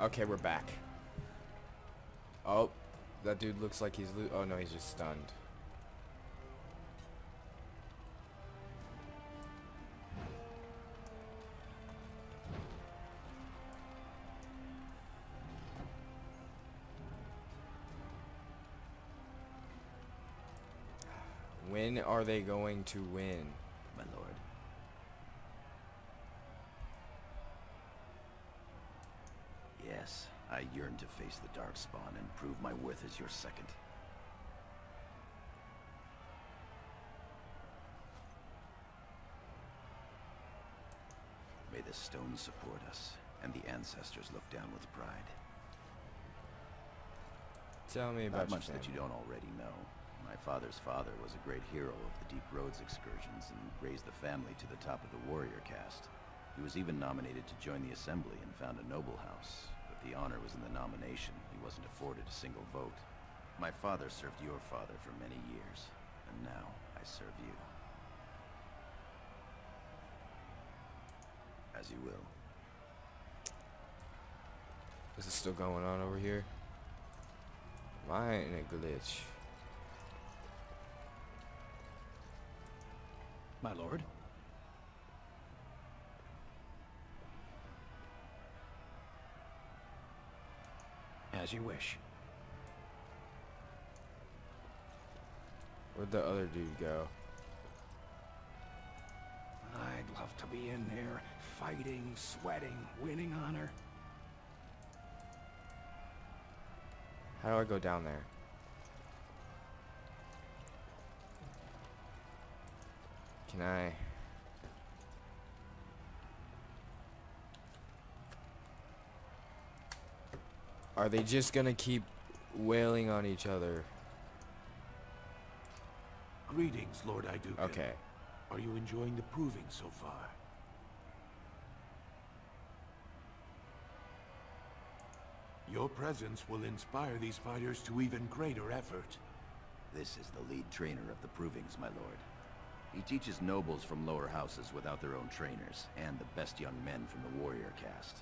Okay, we're back. Oh, that dude looks like he's oh no, he's just stunned. When are they going to win? My lord. Yes, I yearn to face the Darkspawn and prove my worth as your second. May the stones support us, and the ancestors look down with pride. Tell me about Not much your that you family. don't already know. My father's father was a great hero of the Deep Roads excursions and raised the family to the top of the warrior caste. He was even nominated to join the assembly and found a noble house, but the honor was in the nomination. He wasn't afforded a single vote. My father served your father for many years, and now I serve you. As you will. Is it still going on over here? Am I in a glitch? My lord? As you wish. Where'd the other dude go? I'd love to be in there, fighting, sweating, winning honor. How do I go down there? Can I? Are they just gonna keep wailing on each other? Greetings, Lord Iduka. Okay. Are you enjoying the proving so far? Your presence will inspire these fighters to even greater effort. This is the lead trainer of the provings, my lord. He teaches nobles from lower houses without their own trainers, and the best young men from the warrior caste.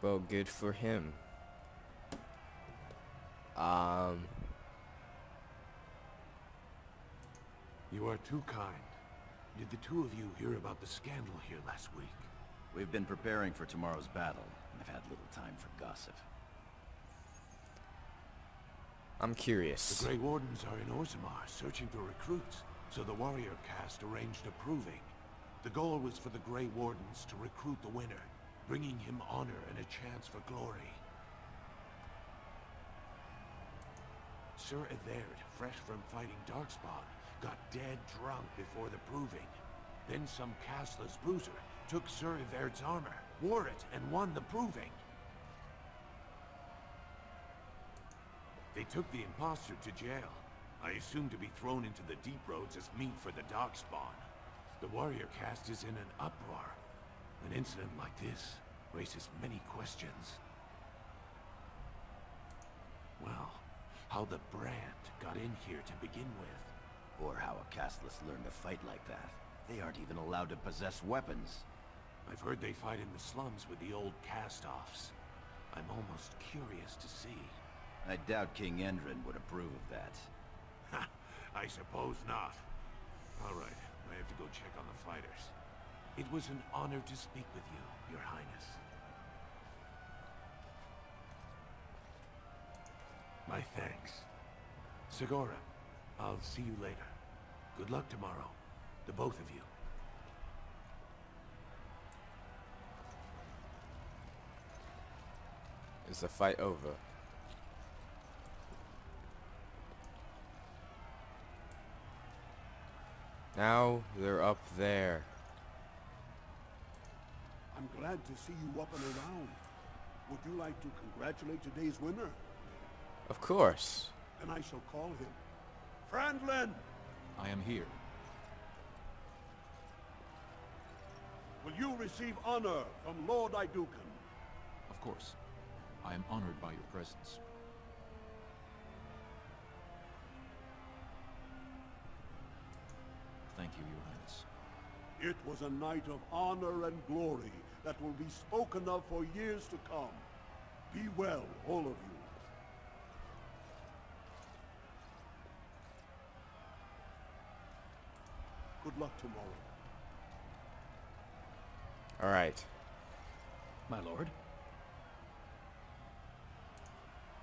Well, good for him. You are too kind. Did the two of you hear about the scandal here last week? We've been preparing for tomorrow's battle, and have had little time for gossip. I'm curious. The Grey Wardens are in Orzammar searching for recruits, so the warrior caste arranged a proving. The goal was for the Grey Wardens to recruit the winner, bringing him honor and a chance for glory. Sir Everd, fresh from fighting Darkspawn, got dead drunk before the proving. Then some casteless bruiser took Sir Everd's armor, wore it, and won the proving. They took the imposter to jail. I assume to be thrown into the Deep Roads as meat for the Darkspawn. The warrior caste is in an uproar. An incident like this raises many questions. Well, how the brand got in here to begin with. Or how a casteless learned to fight like that. They aren't even allowed to possess weapons. I've heard they fight in the slums with the old cast-offs. I'm almost curious to see. I doubt King Endrin would approve of that. Ha! I suppose not. All right, I have to go check on the fighters. It was an honor to speak with you, Your Highness. My thanks. Segura, I'll see you later. Good luck tomorrow, the both of you. Is the fight over? Now they're up there. I'm glad to see you up and around. Would you like to congratulate today's winner? Of course. Then I shall call him. Franklin! I am here. Will you receive honor from Lord Idukan? Of course. I am honored by your presence. Thank you, Your Highness. It was a night of honor and glory that will be spoken of for years to come. Be well, all of you. Good luck tomorrow. All right. My lord.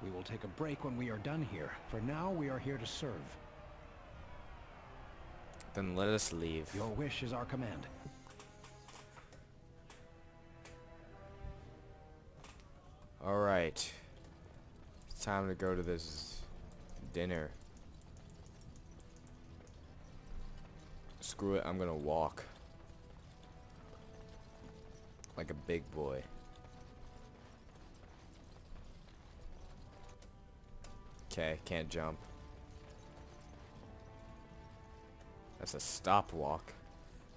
We will take a break when we are done here. For now, we are here to serve. Then let us leave. Your wish is our command. All right. It's time to go to this dinner. Screw it, I'm gonna walk. Like a big boy. Okay, can't jump. That's a stop walk.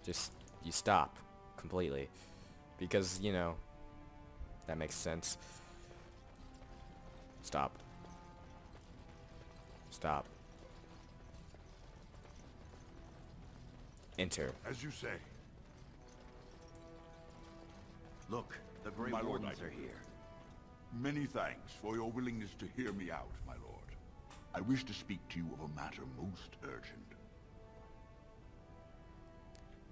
Just, you stop completely. Because, you know, that makes sense. Stop. Stop. Enter. As you say. Look, the Grey My lord, Wardens are here. Many thanks for your willingness to hear me out, my lord. I wish to speak to you of a matter most urgent.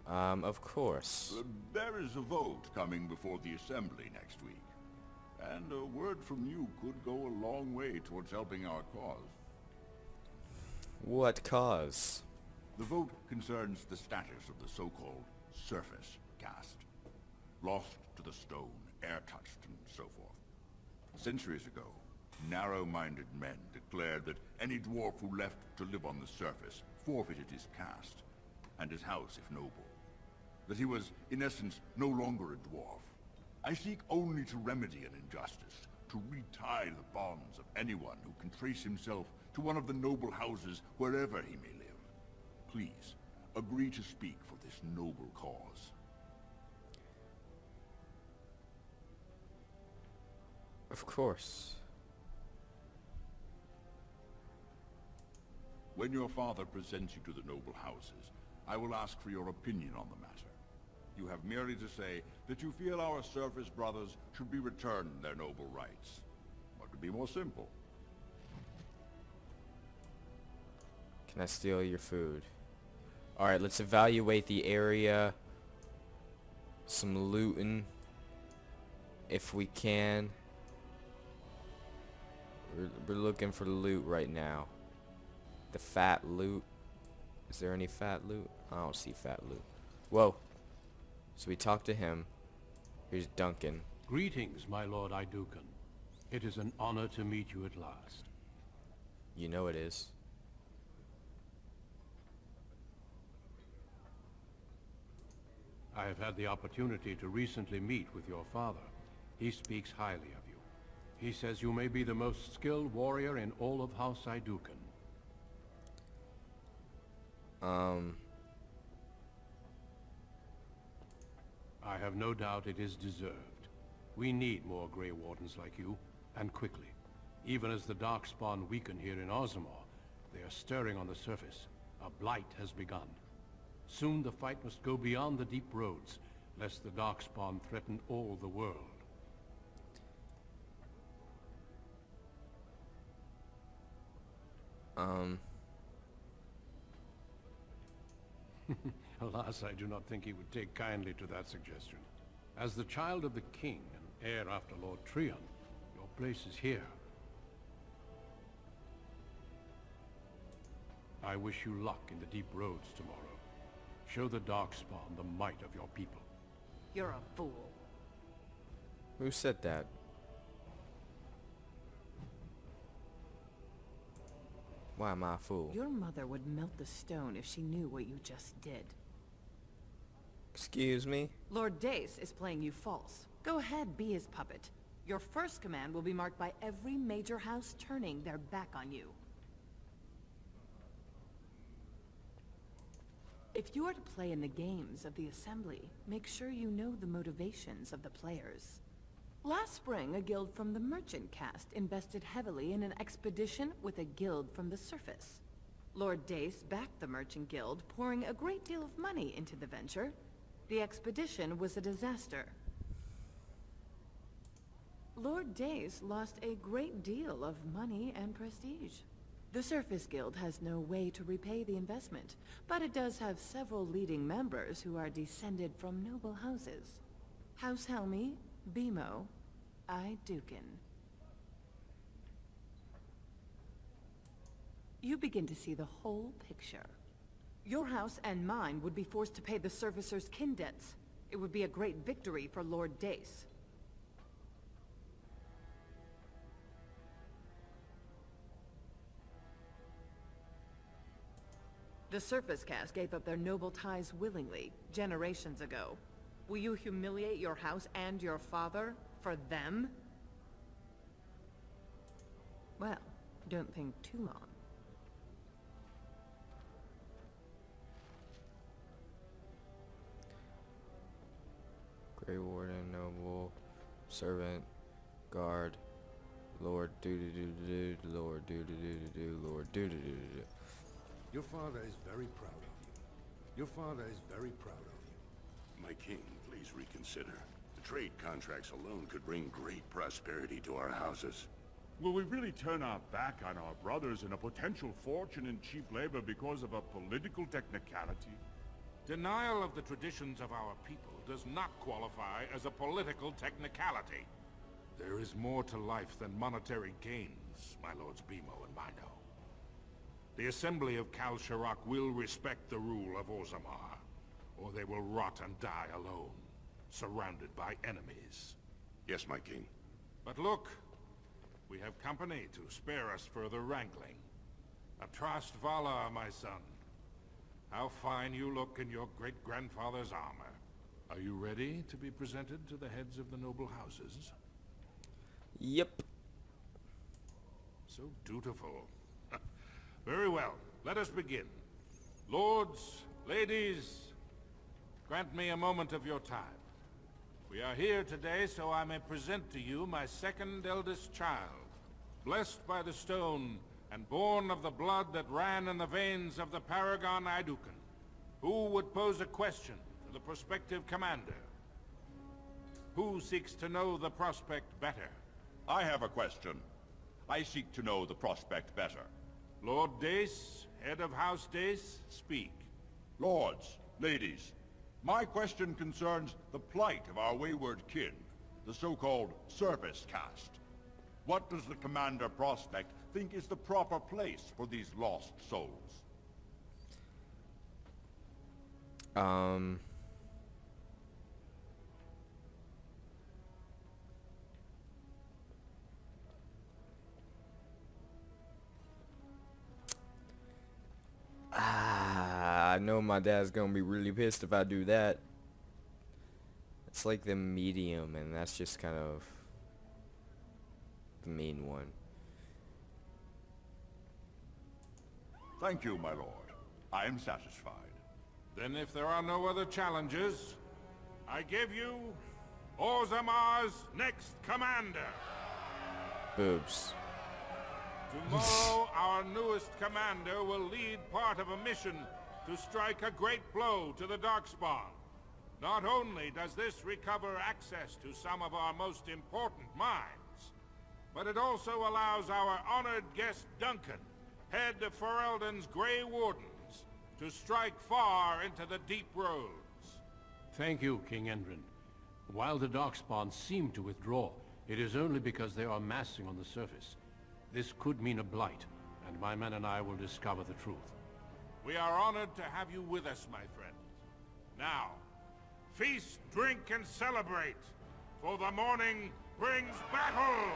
Of course. There is a vote coming before the Assembly next week. And a word from you could go a long way towards helping our cause. What cause? The vote concerns the status of the so-called surface caste. Lost to the stone, air-touched, and so forth. Centuries ago, narrow-minded men declared that any dwarf who left to live on the surface forfeited his caste, and his house if noble. That he was, in essence, no longer a dwarf. I seek only to remedy an injustice, to retie the bonds of anyone who can trace himself to one of the noble houses wherever he may live. Please, agree to speak for this noble cause. Of course. When your father presents you to the noble houses, I will ask for your opinion on the matter. You have merely to say that you feel our surface brothers should be returned their noble rights. What could be more simple? Can I steal your food? Alright, let's evaluate the area. Some looting. If we can. We're looking for loot right now. The fat loot. Is there any fat loot? I don't see fat loot. Whoa. So we talked to him. Here's Duncan. Greetings, my lord Idukan. It is an honor to meet you at last. You know it is. I have had the opportunity to recently meet with your father. He speaks highly of you. He says you may be the most skilled warrior in all of House Idukan. I have no doubt it is deserved. We need more Grey Wardens like you, and quickly. Even as the Darkspawn weaken here in Ozamor, they are stirring on the surface. A blight has begun. Soon the fight must go beyond the deep roads, lest the Darkspawn threaten all the world. Alas, I do not think he would take kindly to that suggestion. As the child of the king and heir after Lord Trion, your place is here. I wish you luck in the deep roads tomorrow. Show the Darkspawn the might of your people. You're a fool. Who said that? Why am I a fool? Your mother would melt the stone if she knew what you just did. Excuse me? Lord Dace is playing you false. Go ahead, be his puppet. Your first command will be marked by every major house turning their back on you. If you are to play in the games of the Assembly, make sure you know the motivations of the players. Last spring, a guild from the Merchant caste invested heavily in an expedition with a guild from the surface. Lord Dace backed the Merchant Guild, pouring a great deal of money into the venture. The expedition was a disaster. Lord Dace lost a great deal of money and prestige. The Surface Guild has no way to repay the investment, but it does have several leading members who are descended from noble houses. House Helmy, Bimo, Dukin. You begin to see the whole picture. Your house and mine would be forced to pay the Surfacer's kin debts. It would be a great victory for Lord Dace. The Surface Caste gave up their noble ties willingly, generations ago. Will you humiliate your house and your father for them? Well, don't think too long. Grey Warden, Noble, Servant, Guard, Lord doo-doo-doo-doo, Lord doo-doo-doo-doo, Lord doo-doo-doo-doo. Your father is very proud of you. Your father is very proud of you. My king, please reconsider. The trade contracts alone could bring great prosperity to our houses. Will we really turn our back on our brothers and a potential fortune in cheap labor because of a political technicality? Denial of the traditions of our people does not qualify as a political technicality. There is more to life than monetary gains, my lords Bimo and Mino. The Assembly of Kal Sharok will respect the rule of Orzammar, or they will rot and die alone, surrounded by enemies. Yes, my king. But look, we have company to spare us further wrangling. Atrast Vala, my son. How fine you look in your great-grandfather's armor. Are you ready to be presented to the heads of the noble houses? Yep. So dutiful. Very well, let us begin. Lords, ladies, grant me a moment of your time. We are here today so I may present to you my second eldest child, blessed by the stone and born of the blood that ran in the veins of the Paragon Idukan. Who would pose a question to the prospective commander? Who seeks to know the prospect better? I have a question. I seek to know the prospect better. Lord Dace, head of House Dace, speak. Lords, ladies, my question concerns the plight of our wayward kin, the so-called Surface Caste. What does the Commander Prospect think is the proper place for these lost souls? I know my dad's gonna be really pissed if I do that. It's like the medium, and that's just kind of the main one. Thank you, my lord. I am satisfied. Then if there are no other challenges, I give you Orzammar's next commander. Boobs. Tomorrow, our newest commander will lead part of a mission to strike a great blow to the Darkspawn. Not only does this recover access to some of our most important mines, but it also allows our honored guest Duncan, head of Ferelden's Grey Wardens, to strike far into the deep roads. Thank you, King Endrin. While the Darkspawn seem to withdraw, it is only because they are massing on the surface. This could mean a blight, and my men and I will discover the truth. We are honored to have you with us, my friend. Now, feast, drink, and celebrate, for the morning brings battle!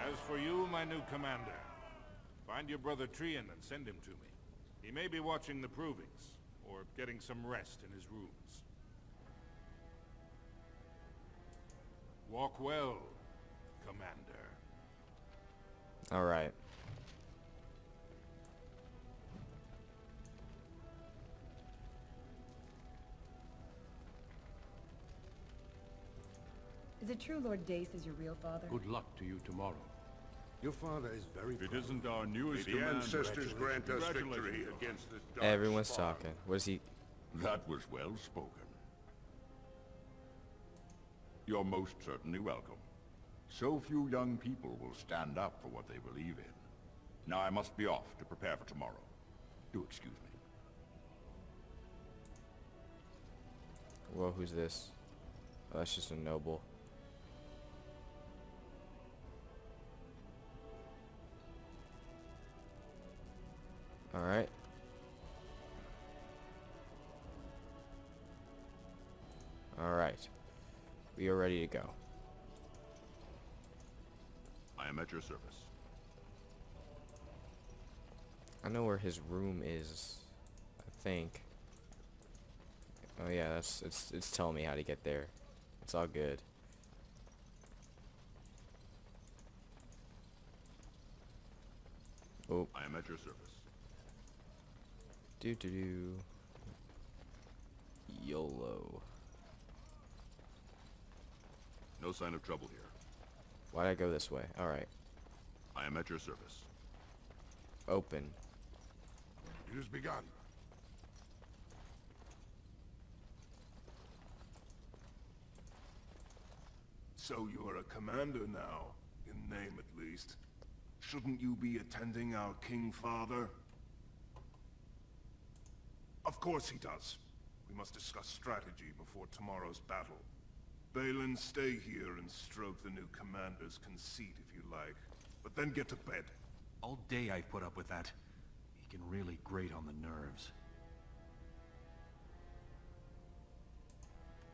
As for you, my new commander, find your brother Trian and send him to me. He may be watching the provings, or getting some rest in his rooms. Walk well, Commander. All right. Is it true Lord Dace is your real father? Good luck to you tomorrow. Your father is very It proud. isn't our newest May the commander. ancestors grant us victory Congratulations. against this dark Everyone's spawn. talking. What is he? That was well spoken. You're most certainly welcome. So few young people will stand up for what they believe in. Now I must be off to prepare for tomorrow. Do excuse me. Whoa, who's this? Oh, that's just a noble. Alright. Alright. We are ready to go. I am at your service. I know where his room is, I think. Oh yeah, it's telling me how to get there. It's all good. Oh. I am at your service. Do. YOLO. No sign of trouble here. Why'd I go this way? Alright. I am at your service. Open. It has begun. So you're a commander now, in name at least. Shouldn't you be attending our King Father? Of course he does. We must discuss strategy before tomorrow's battle. Balin, stay here and stroke the new commander's conceit if you like. But then get to bed. All day I've put up with that. He can really grate on the nerves.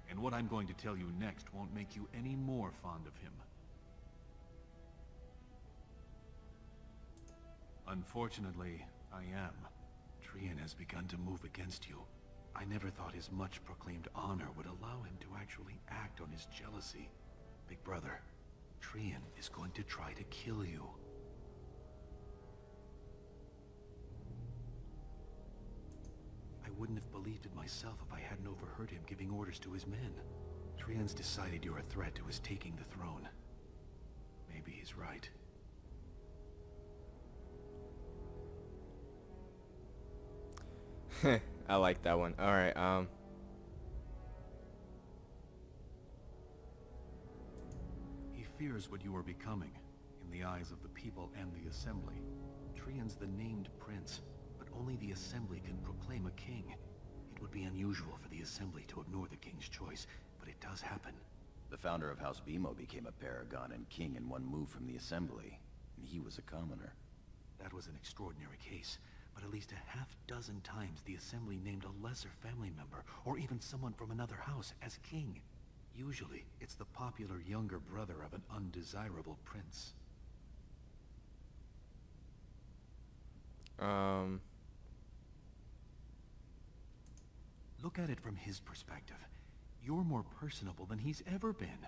And what I'm going to tell you next won't make you any more fond of him. Unfortunately, I am. Trian has begun to move against you. I never thought his much-proclaimed honor would allow him to actually act on his jealousy. Big brother, Trian is going to try to kill you. I wouldn't have believed it myself if I hadn't overheard him giving orders to his men. Trian's decided you're a threat to his taking the throne. Maybe he's right. I like that one. Alright, He fears what you are becoming, in the eyes of the people and the Assembly. Trian's the named prince, but only the Assembly can proclaim a king. It would be unusual for the Assembly to ignore the king's choice, but it does happen. The founder of House Bimo became a paragon and king in one move from the Assembly, and he was a commoner. That was an extraordinary case, but at least a half-dozen times the Assembly named a lesser family member, or even someone from another house, as king. Usually, it's the popular younger brother of an undesirable prince. Look at it from his perspective. You're more personable than he's ever been.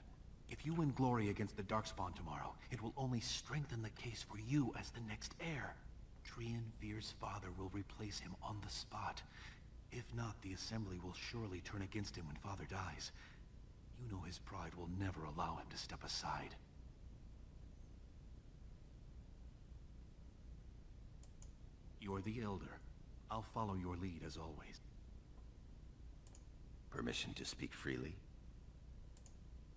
If you win glory against the Darkspawn tomorrow, it will only strengthen the case for you as the next heir. Trian fears father will replace him on the spot. If not, the Assembly will surely turn against him when father dies. You know his pride will never allow him to step aside. You're the elder. I'll follow your lead as always. Permission to speak freely?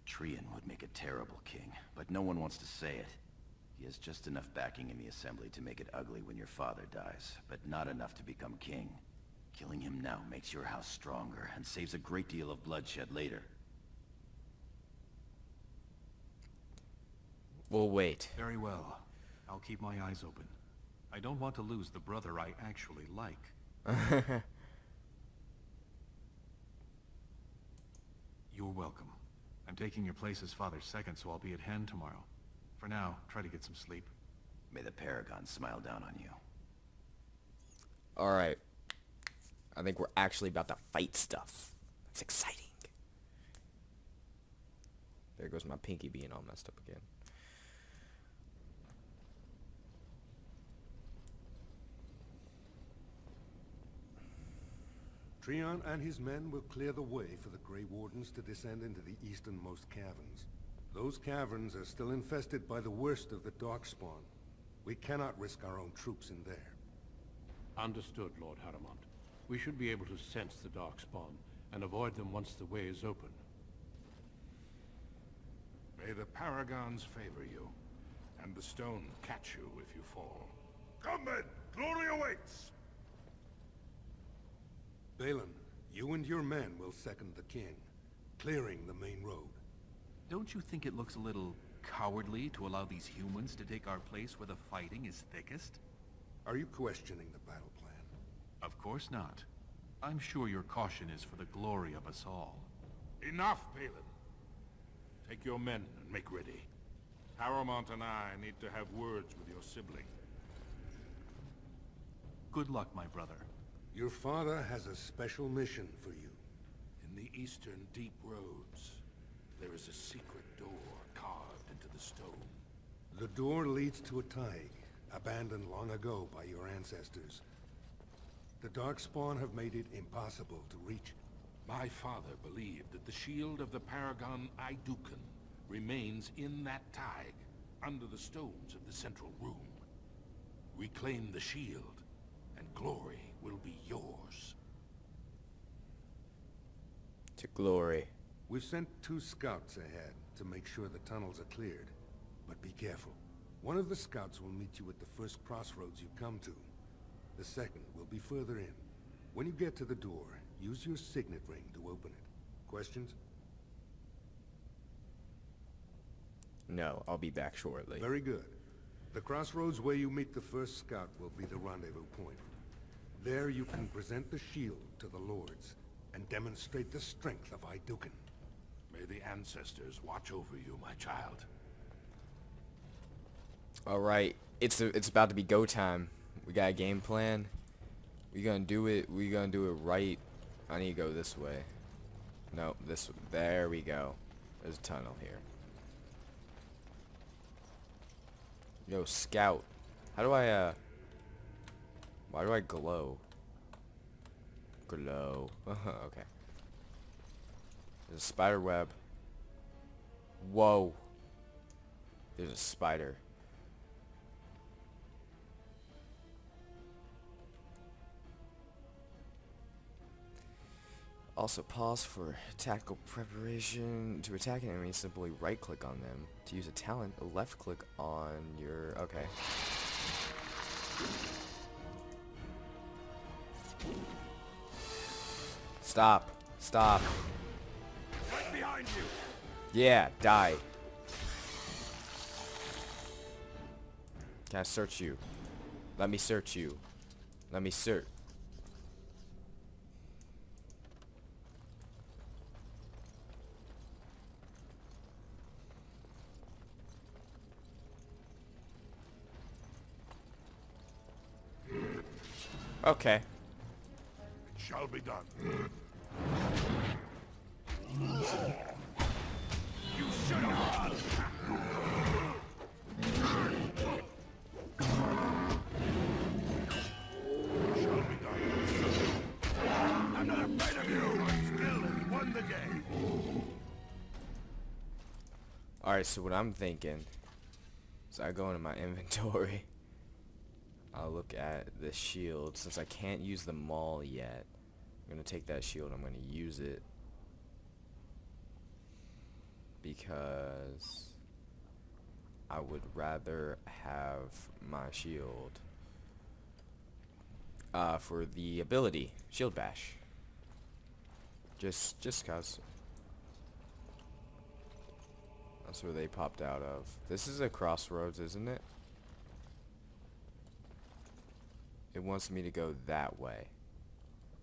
Trian would make a terrible king, but no one wants to say it. He has just enough backing in the Assembly to make it ugly when your father dies, but not enough to become king. Killing him now makes your house stronger and saves a great deal of bloodshed later. We'll wait. Very well. I'll keep my eyes open. I don't want to lose the brother I actually like. You're welcome. I'm taking your place as father's second, so I'll be at hand tomorrow. For now, try to get some sleep. May the Paragon smile down on you. Alright. I think we're actually about to fight stuff. That's exciting. There goes my pinky being all messed up again. Trian and his men will clear the way for the Grey Wardens to descend into the easternmost caverns. Those caverns are still infested by the worst of the Darkspawn. We cannot risk our own troops in there. Understood, Lord Haramont. We should be able to sense the Darkspawn and avoid them once the way is open. May the paragons favor you, and the stone catch you if you fall. Come men! Glory awaits! Balin, you and your men will second the king, clearing the main road. Don't you think it looks a little cowardly to allow these humans to take our place where the fighting is thickest? Are you questioning the battle plan? Of course not. I'm sure your caution is for the glory of us all. Enough, Balin. Take your men and make ready. Paramount and I need to have words with your sibling. Good luck, my brother. Your father has a special mission for you. In the eastern deep roads, there is a secret door carved into the stone. The door leads to a taig, abandoned long ago by your ancestors. The Darkspawn have made it impossible to reach. My father believed that the shield of the Paragon Idukan remains in that taig, under the stones of the central room. Reclaim the shield, and glory will be yours. To glory. We've sent 2 scouts ahead to make sure the tunnels are cleared. But be careful. One of the scouts will meet you at the first crossroads you come to. The second will be further in. When you get to the door, use your signet ring to open it. Questions? No, I'll be back shortly. Very good. The crossroads where you meet the first scout will be the rendezvous point. There you can present the shield to the lords and demonstrate the strength of Idukan. May the ancestors watch over you, my child. All right, it's about to be go time. We got a game plan. We gonna do it. We gonna do it right. I need to go this way. No, this. There we go. There's a tunnel here. Yo, scout. How do I why do I glow? Glow. Okay. There's a spider web. Whoa. There's a spider. Also pause for tactical preparation. To attack an enemy, simply right click on them. To use a talent, left click on your... Okay. Stop. Stop. Right behind you! Yeah, die. Can I search you? Let me search you. Let me search. Okay. It shall be done. You should have run! Shall be done. I'm not afraid of you! My skill has won the day! Alright, so what I'm thinking is I go into my inventory. I'll look at the shield. Since I can't use the maul yet, I'm going to take that shield. I'm going to use it because I would rather have my shield for the ability shield bash. Just cause that's where they popped out of. This is a crossroads, isn't it? It wants me to go that way.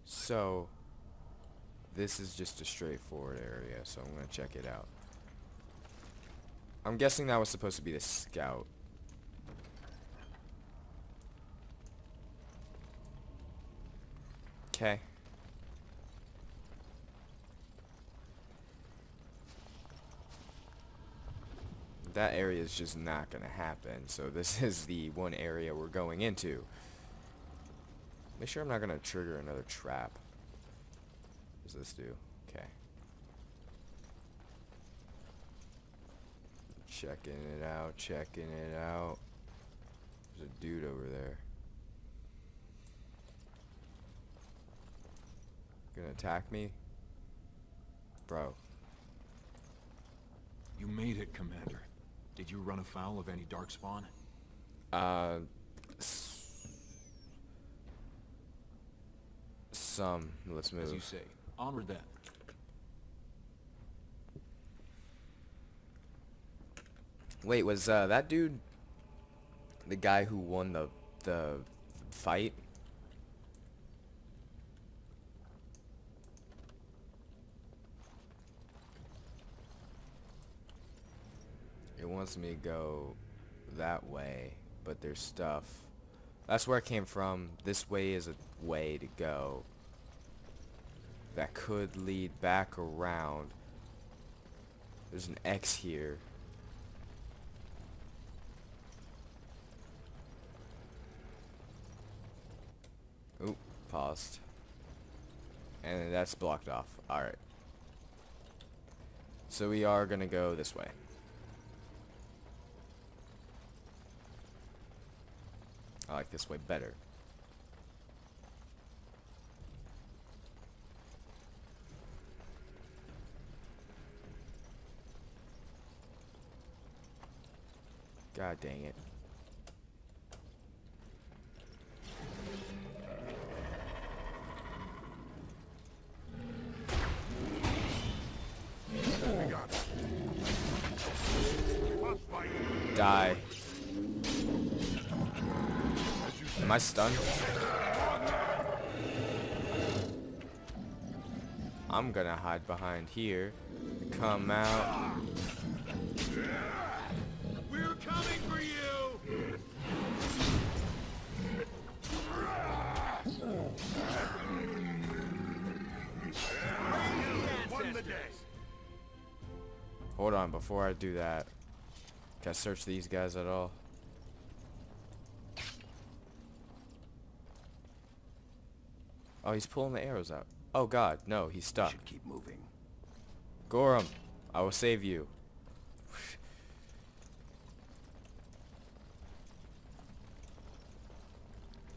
So this is just a straightforward area, so I'm gonna check it out. I'm guessing that was supposed to be the scout. Okay. That area is just not gonna happen, so this is the one area we're going into. Make sure I'm not gonna trigger another trap. What does this do? Okay. Checking it out, checking it out. There's a dude over there. Gonna attack me? Bro. You made it, Commander. Did you run afoul of any darkspawn? Some. Let's move. As you say. Onward then. Wait, was that dude the guy who won the fight? It wants me to go that way, but there's stuff. That's where I came from. This way is a way to go that could lead back around. There's an X here. Oop, paused. And that's blocked off. Alright. So we are gonna go this way. I like this way better. God dang it. Die. Am I stunned? I'm gonna hide behind here. Come out. We're coming for you! Won the day. Hold on, before I do that, can I search these guys at all? Oh, he's pulling the arrows out. Oh god, no, he's stuck. Should keep moving. Gorham, I will save you.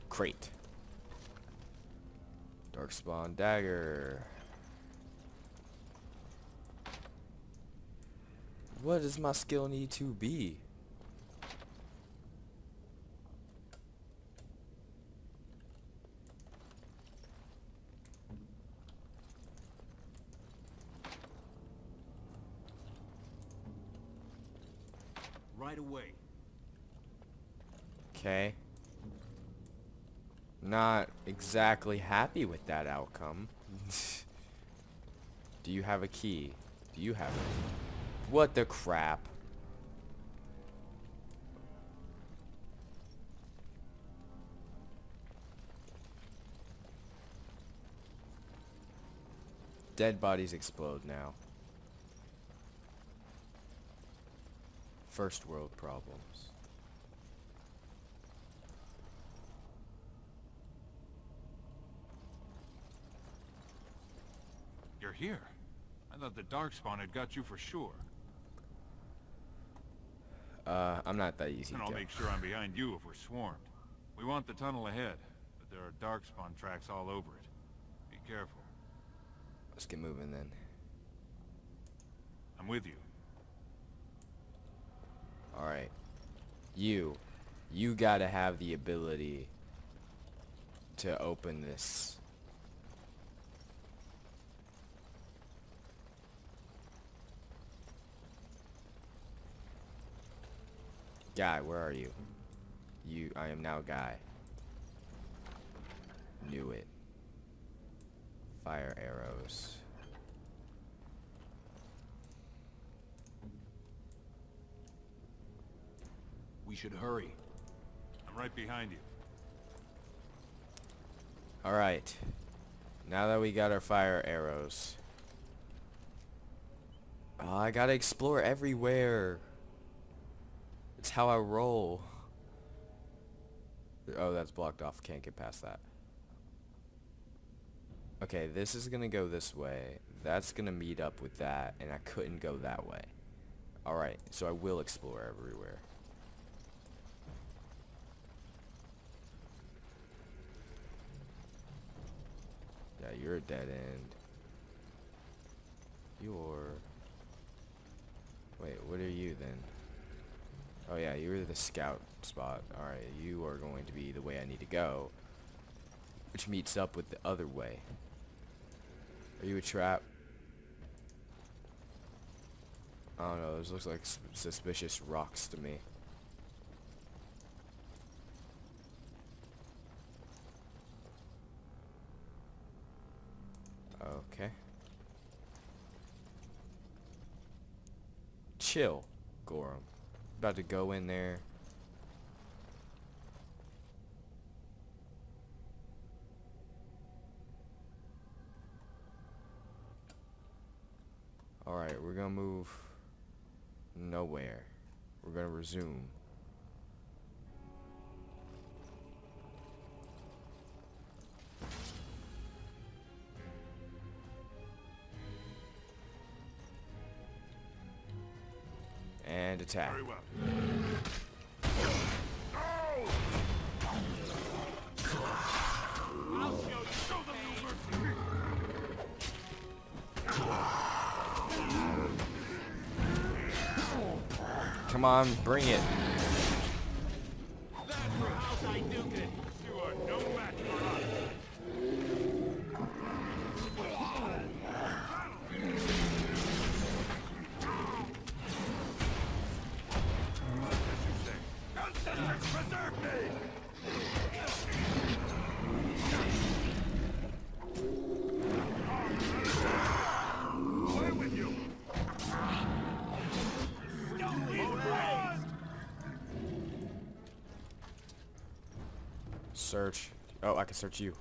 Crate. Darkspawn dagger. What does my skill need to be? Right away. Okay. Not exactly happy with that outcome. Do you have a key? Do you have it? What the crap? Dead bodies explode now. First world problems. You're here. I thought the Darkspawn had got you for sure. I'm not that easy And to I'll kill. make sure I'm behind you if we're swarmed. We want the tunnel ahead, but there are Darkspawn tracks all over it. Be careful. Let's get moving then. I'm with you. Alright. You gotta have the ability to open this. Guy, where are you? I am now Guy. Knew it. Fire arrows. We should hurry. I'm right behind you. Alright. Now that we got our fire arrows. Oh, I gotta explore everywhere. It's how I roll. Oh, that's blocked off. Can't get past that. Okay, this is gonna go this way. That's gonna meet up with that, and I couldn't go that way. Alright, so I will explore everywhere. Yeah, you're a dead end. Wait, what are you then? Oh yeah, you're the scout spot. Alright, you are going to be the way I need to go, which meets up with the other way. Are you a trap? I don't know, those looks like suspicious rocks to me. Okay. Chill, Gorham. About to go in there. Alright, we're gonna move nowhere. We're gonna resume. And attack. Very well. Come on, bring it. That's how I do it. You are no match for us. Preserve me! Away with you! Search. Oh, I can search you.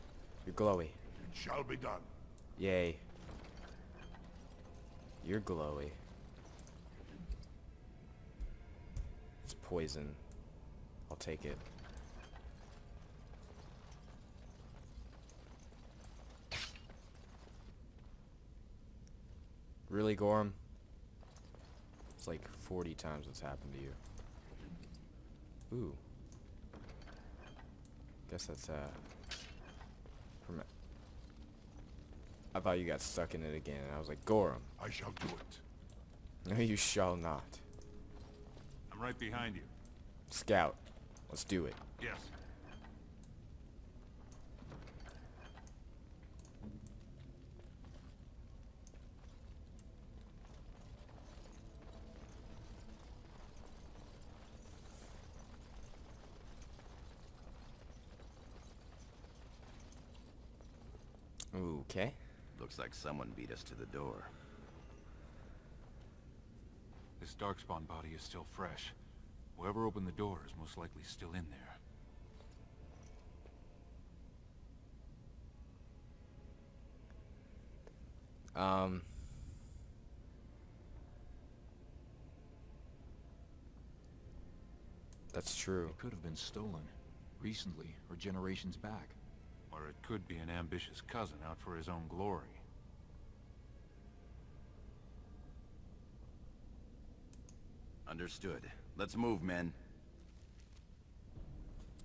You're glowy. It shall be done. Yay. You're glowy. It's poison. I'll take it. Really, Gorham? It's like 40 times what's happened to you. Ooh. Guess that's from I thought you got stuck in it again, and I was like, Gorham. I shall do it. No, you shall not. I'm right behind you. Scout. Let's do it. Yes. Okay. Looks like someone beat us to the door. This Darkspawn body is still fresh. Whoever opened the door is most likely still in there. That's true. It could have been stolen. Recently, or generations back. Or it could be an ambitious cousin out for his own glory. Understood. Let's move, men.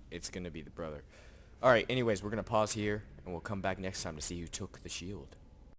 It's gonna be the brother. Alright, anyways, we're gonna pause here, and we'll come back next time to see who took the shield.